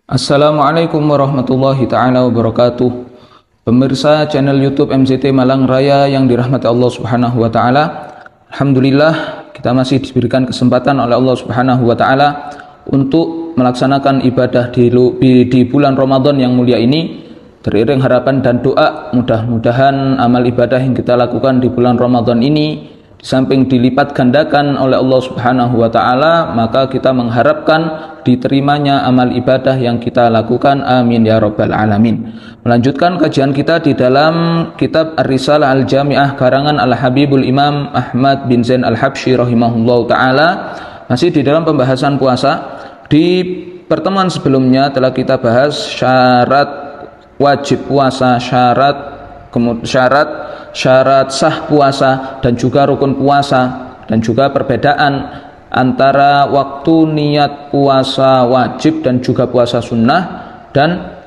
Assalamualaikum warahmatullahi ta'ala wabarakatuh. Pemirsa channel YouTube MZT Malang Raya yang dirahmati Allah Subhanahu wa taala. Alhamdulillah kita masih diberikan kesempatan oleh Allah Subhanahu wa taala untuk melaksanakan ibadah di bulan Ramadan yang mulia ini. Teriring harapan dan doa, mudah-mudahan amal ibadah yang kita lakukan di bulan Ramadan ini di samping dilipat gandakan oleh Allah Subhanahu wa taala, maka kita mengharapkan diterimanya amal ibadah yang kita lakukan. Amin ya rabbal alamin. Melanjutkan kajian kita di dalam kitab Ar-Risalah Al-Jami'ah karangan Al-Habibul Imam Ahmad bin Zain Al-Habsyi rahimahullahu taala, masih di dalam pembahasan puasa. Di pertemuan sebelumnya telah kita bahas syarat wajib puasa, syarat sah puasa, dan juga rukun puasa, dan juga perbedaan antara waktu niat puasa wajib dan juga puasa sunnah, dan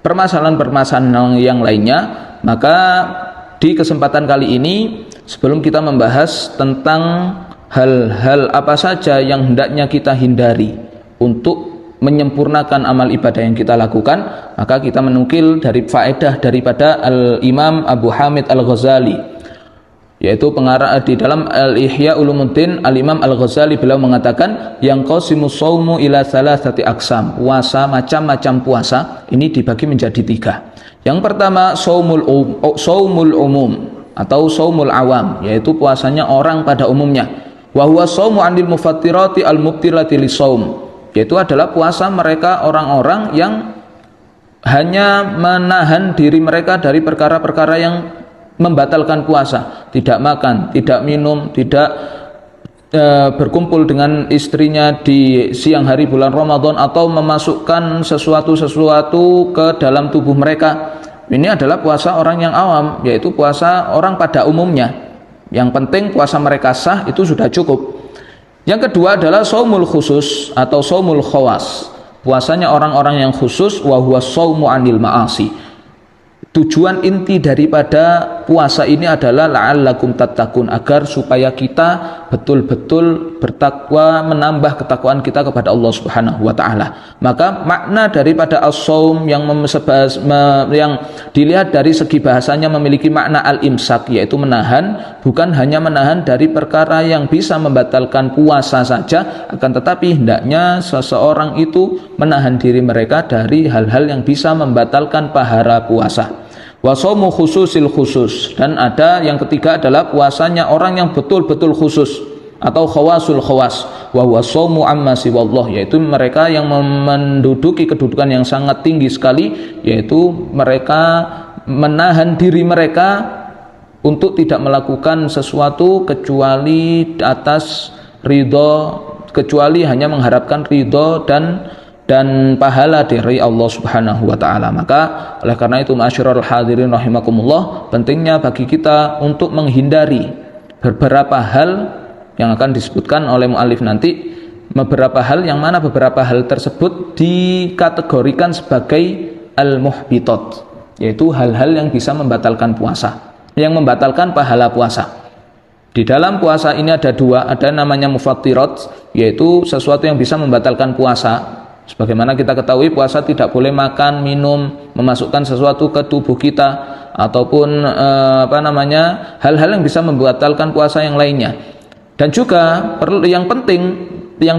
permasalahan-permasalahan yang lainnya. Maka di kesempatan kali ini, sebelum kita membahas tentang hal-hal apa saja yang hendaknya kita hindari untuk menyempurnakan amal ibadah yang kita lakukan, maka kita menukil dari faedah daripada Al-Imam Abu Hamid Al-Ghazali, yaitu pengarang di dalam Al-Ihya Ulumuddin. Al-Imam Al-Ghazali beliau mengatakan yang qasimus shaumu ila thalathati aqsam. Puasa, macam-macam puasa ini dibagi menjadi tiga. Yang pertama shaumul umum atau shaumul awam, yaitu puasanya orang pada umumnya. Wa huwa shaumu 'anil mufattirati al-mubtilati lisaum, yaitu adalah puasa mereka orang-orang yang hanya menahan diri mereka dari perkara-perkara yang membatalkan puasa, tidak makan, tidak minum, tidak berkumpul dengan istrinya di siang hari bulan Ramadan, atau memasukkan sesuatu ke dalam tubuh mereka. Ini adalah puasa orang yang awam, yaitu puasa orang pada umumnya. Yang penting puasa mereka sah, itu sudah cukup. Yang kedua adalah shaumul khusus atau shaumul khawas, puasanya orang-orang yang khusus. Wa huwa shaumu 'anil ma'asi. Tujuan inti daripada puasa ini adalah la'allakum tattaqun, agar supaya kita betul-betul bertakwa, menambah ketakwaan kita kepada Allah Subhanahu wa taala. Maka makna daripada as-shaum yang dilihat dari segi bahasanya memiliki makna al-imsak, yaitu menahan, bukan hanya menahan dari perkara yang bisa membatalkan puasa saja, akan tetapi hendaknya seseorang itu menahan diri mereka dari hal-hal yang bisa membatalkan pahala puasa. Wasaumu khususil khusus, dan ada yang ketiga adalah puasanya orang yang betul-betul khusus atau khawasul khawas. Wa wasaumu amma siwallah, yaitu mereka yang menduduki kedudukan yang sangat tinggi sekali, yaitu mereka menahan diri mereka untuk tidak melakukan sesuatu kecuali atas ridho, kecuali hanya mengharapkan ridho dan pahala dari Allah Subhanahu wa taala. Maka oleh karena itu, ma'asyiral hadirin rahimakumullah, pentingnya bagi kita untuk menghindari beberapa hal yang akan disebutkan oleh muallif nanti. Beberapa hal yang mana beberapa hal tersebut dikategorikan sebagai al-muhbitat, yaitu hal-hal yang bisa membatalkan puasa, yang membatalkan pahala puasa. Di dalam puasa ini ada dua, ada namanya mufattirat, yaitu sesuatu yang bisa membatalkan puasa. Sebagaimana kita ketahui, puasa tidak boleh makan, minum, memasukkan sesuatu ke tubuh kita, ataupun hal-hal yang bisa membatalkan puasa yang lainnya. Dan juga yang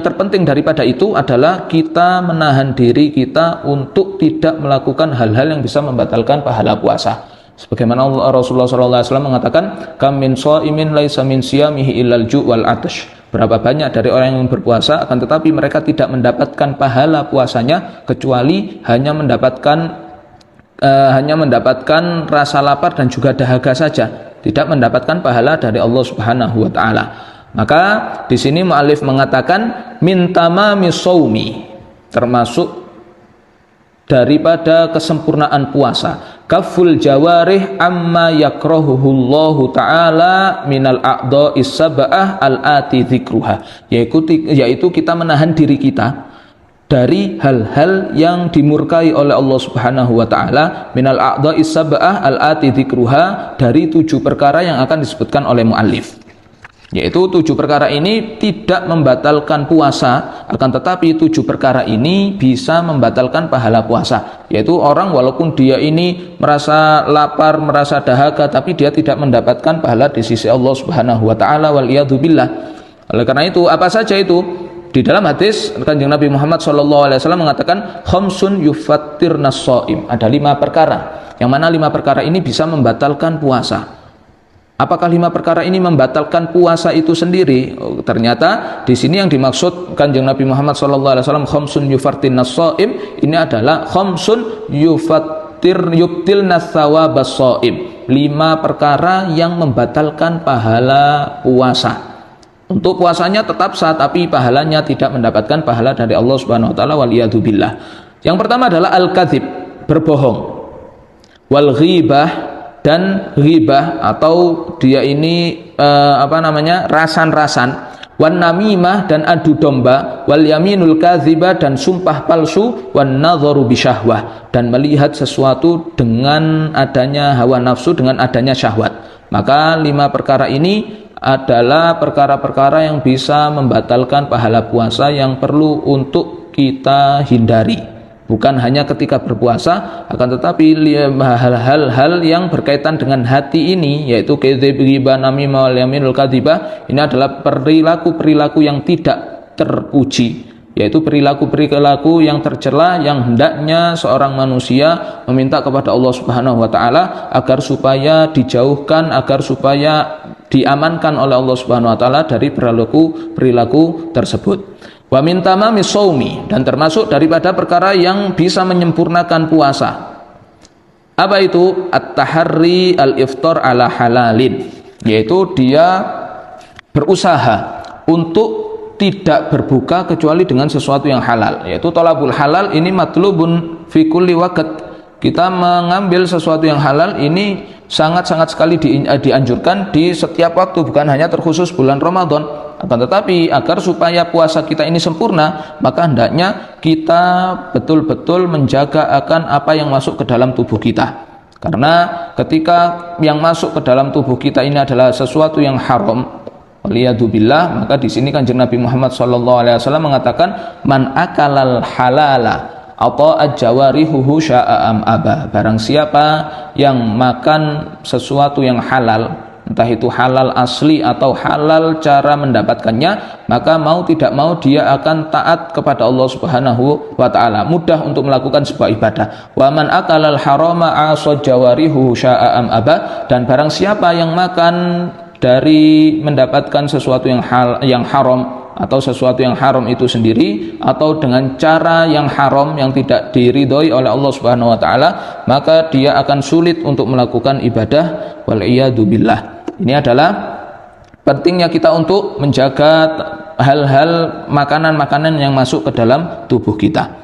terpenting daripada itu adalah kita menahan diri kita untuk tidak melakukan hal-hal yang bisa membatalkan pahala puasa. Sebagaimana Rasulullah SAW mengatakan, kam min shaimin laisa min siyamihi illal ju' wal 'atash. Berapa banyak dari orang yang berpuasa, akan tetapi mereka tidak mendapatkan pahala puasanya kecuali hanya mendapatkan rasa lapar dan juga dahaga saja, tidak mendapatkan pahala dari Allah Subhanahu wa taala. Maka di sini muallif mengatakan min tamami shaumi, termasuk daripada kesempurnaan puasa, kaful jawarih amma yakrahuhullahu ta'ala minal a'dha'is sab'ah al-ati dzikruha, yaitu kita menahan diri kita dari hal-hal yang dimurkai oleh Allah Subhanahu wa taala, minal a'dha'is sab'ah al-ati dzikruha, dari 7 perkara yang akan disebutkan oleh muallif. Yaitu 7 perkara ini tidak membatalkan puasa, akan tetapi 7 perkara ini bisa membatalkan pahala puasa. Yaitu orang walaupun dia ini merasa lapar, merasa dahaga, tapi dia tidak mendapatkan pahala di sisi Allah Subhanahu wa taala, wal iyadu billah. Oleh karena itu, apa saja itu? Di dalam hadis Kanjeng Nabi Muhammad SAW mengatakan khamsun yufattirnas shaim. Ada 5 perkara, yang mana 5 perkara ini bisa membatalkan puasa. Apakah 5 perkara ini membatalkan puasa itu sendiri? Ternyata di sini yang dimaksud Kanjeng Nabi Muhammad SAW khamsun yufattirnas shaim, ini adalah khamsun yubtilnas thawabas shaim. 5 perkara yang membatalkan pahala puasa. Untuk puasanya tetap sah, tapi pahalanya tidak mendapatkan pahala dari Allah Subhanahu wa taala, wal iyadu billah. Yang pertama adalah al-kadzib, berbohong. Wal ghibah, dan ghibah atau dia ini rasan-rasan. Wan namimah, dan adu domba. Wal yaminul kadzibah, dan sumpah palsu. Wan nadharu bisyahwah, dan melihat sesuatu dengan adanya hawa nafsu, dengan adanya syahwat. Maka 5 perkara ini adalah perkara-perkara yang bisa membatalkan pahala puasa yang perlu untuk kita hindari. Bukan hanya ketika berpuasa, akan tetapi hal-hal yang berkaitan dengan hati ini, yaitu kadzib, ghibah, namimah, wal yaminul kadzibah, ini adalah perilaku-perilaku yang tidak terpuji, yaitu perilaku-perilaku yang tercela, yang hendaknya seorang manusia meminta kepada Allah Subhanahu wa taala agar supaya dijauhkan, agar supaya diamankan oleh Allah Subhanahu wa taala dari perilaku tersebut. Wa min tamami shaumi, dan termasuk daripada perkara yang bisa menyempurnakan puasa. Apa itu? At-taharri al-iftar ala halalin, yaitu dia berusaha untuk tidak berbuka kecuali dengan sesuatu yang halal, yaitu thalabul halal ini matlubun fi kulli waqt. Kita mengambil sesuatu yang halal ini sangat-sangat sekali dianjurkan di setiap waktu, bukan hanya terkhusus bulan Ramadan. Akan tetapi agar supaya puasa kita ini sempurna, maka hendaknya kita betul-betul menjaga akan apa yang masuk ke dalam tubuh kita. Karena ketika yang masuk ke dalam tubuh kita ini adalah sesuatu yang haram, waliyadzubillah, maka di sini Kanjeng Nabi Muhammad SAW mengatakan man akalal halala atau ajawarihuhu sya'am aba. Barang siapa yang makan sesuatu yang halal, entah itu halal asli atau halal cara mendapatkannya, maka mau tidak mau dia akan taat kepada Allah Subhanahu wa taala, mudah untuk melakukan sebuah ibadah. Wa man akalal harama asa jawarihu sya'am aba, dan barang siapa yang makan dari mendapatkan sesuatu yang haram atau sesuatu yang haram itu sendiri, atau dengan cara yang haram yang tidak diridhoi oleh Allah Subhanahu wa taala, maka dia akan sulit untuk melakukan ibadah, wal iyadu billah. Ini adalah pentingnya kita untuk menjaga hal-hal makanan-makanan yang masuk ke dalam tubuh kita.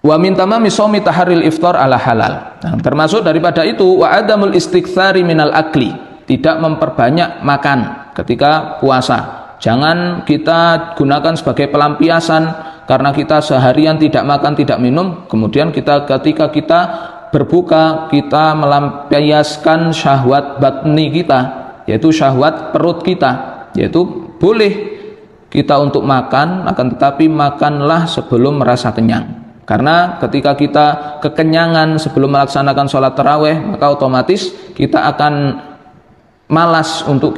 Wa min tamami shaumi taharril iftar ala halal. Nah, termasuk daripada itu wa adamul istiktsari minal akli, tidak memperbanyak makan ketika puasa. Jangan kita gunakan sebagai pelampiasan karena kita seharian tidak makan, tidak minum, kemudian ketika kita berbuka, kita melampiaskan syahwat batni kita, yaitu syahwat perut kita. Yaitu boleh kita untuk makan, akan tetapi makanlah sebelum merasa kenyang. Karena ketika kita kekenyangan sebelum melaksanakan sholat taraweh, maka otomatis kita akan malas untuk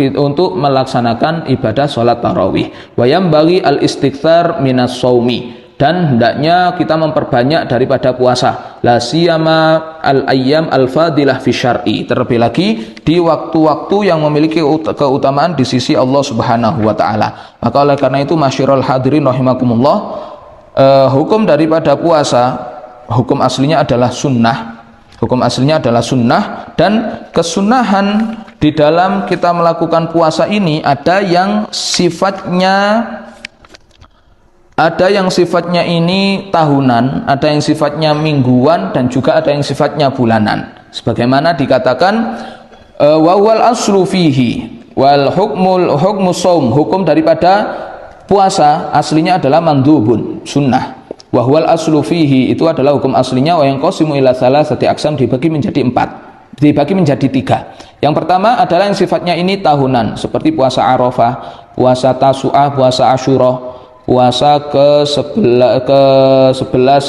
melaksanakan ibadah sholat tarawih. Wayam bagi al-istiktsar minas shaumi, dan hendaknya kita memperbanyak daripada puasa. La siyama al-ayyam al-fadilah fi syar'i, terlebih lagi di waktu-waktu yang memiliki keutamaan di sisi Allah Subhanahu wa taala. Maka oleh karena itu masyiral hadirin rahimakumullah, hukum daripada puasa, hukum aslinya adalah sunnah. Hukum aslinya adalah sunnah, dan kesunahan di dalam kita melakukan puasa ini ada yang sifatnya ini tahunan, ada yang sifatnya mingguan, dan juga ada yang sifatnya bulanan. Sebagaimana dikatakan wa wal aslu fihi wal hukmu shaum, hukum daripada puasa aslinya adalah mandhubun, sunnah. Wahwal aslu fihi, itu adalah hukum aslinya, wa yang qasimu ila salasati aqsam, dibagi menjadi 4. dibagi menjadi 3. Yang pertama adalah yang sifatnya ini tahunan, seperti puasa Arafah, puasa Tasu'ah, puasa Asyura, puasa ke-11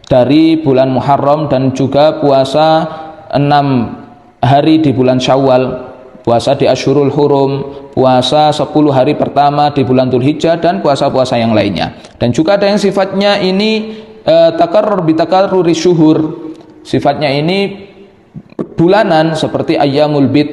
dari bulan Muharram, dan juga puasa 6 hari di bulan Syawal, puasa di Asyurul Hurum, puasa 10 hari pertama di bulan Dzulhijjah, dan puasa-puasa yang lainnya. Dan juga ada yang sifatnya ini takarrur bitakarruri syuhur, sifatnya ini bulanan, seperti ayyamul bid,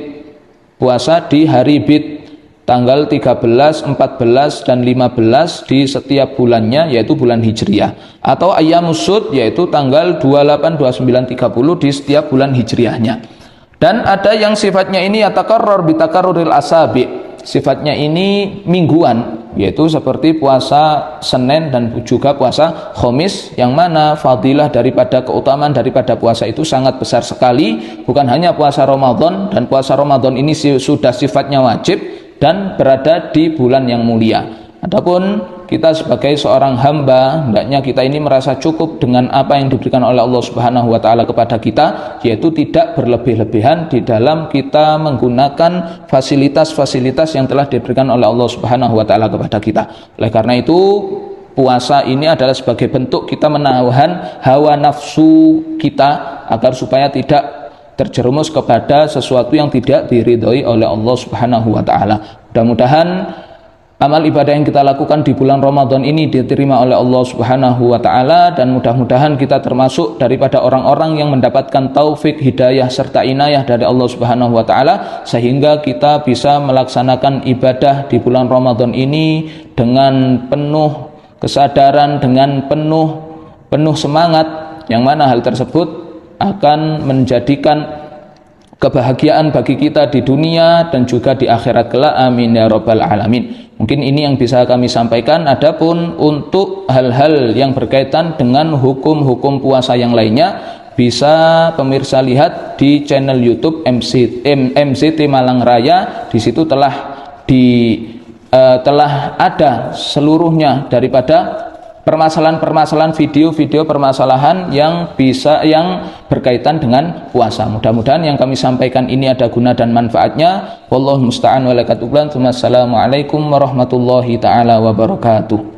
puasa di hari bid tanggal 13, 14 dan 15 di setiap bulannya, yaitu bulan Hijriah, atau ayyamus sud, yaitu tanggal 28, 29, 30 di setiap bulan Hijriahnya. Dan ada yang sifatnya ini yatakarrar bitakarruril asabi, sifatnya ini mingguan, yaitu seperti puasa Senin dan juga puasa Khamis, yang mana fadilah daripada keutamaan daripada puasa itu sangat besar sekali. Bukan hanya puasa Ramadan, dan puasa Ramadan ini sudah sifatnya wajib dan berada di bulan yang mulia. Adapun kita sebagai seorang hamba, hendaknya kita ini merasa cukup dengan apa yang diberikan oleh Allah Subhanahu wa taala kepada kita, yaitu tidak berlebih-lebihan di dalam kita menggunakan fasilitas-fasilitas yang telah diberikan oleh Allah Subhanahu wa taala kepada kita. Oleh karena itu, puasa ini adalah sebagai bentuk kita menahan hawa nafsu kita agar supaya tidak terjerumus kepada sesuatu yang tidak diridhoi oleh Allah Subhanahu wa taala. Mudah-mudahan amal ibadah yang kita lakukan di bulan Ramadan ini diterima oleh Allah Subhanahu wa taala, dan mudah-mudahan kita termasuk daripada orang-orang yang mendapatkan taufik, hidayah serta inayah dari Allah Subhanahu wa taala, sehingga kita bisa melaksanakan ibadah di bulan Ramadan ini dengan penuh kesadaran, dengan penuh semangat, yang mana hal tersebut akan menjadikan kebahagiaan bagi kita di dunia dan juga di akhirat kelak. Amin ya rabbal alamin. Mungkin ini yang bisa kami sampaikan. Adapun untuk hal-hal yang berkaitan dengan hukum-hukum puasa yang lainnya, bisa pemirsa lihat di channel YouTube MZT Malang Raya. Di situ telah ada seluruhnya daripada permasalahan-permasalahan, video-video permasalahan yang berkaitan dengan puasa. Mudah-mudahan yang kami sampaikan ini ada guna dan manfaatnya. Wallahu musta'an wa lakatubulan. Wassalamualaikum warahmatullahi taala wabarakatuh.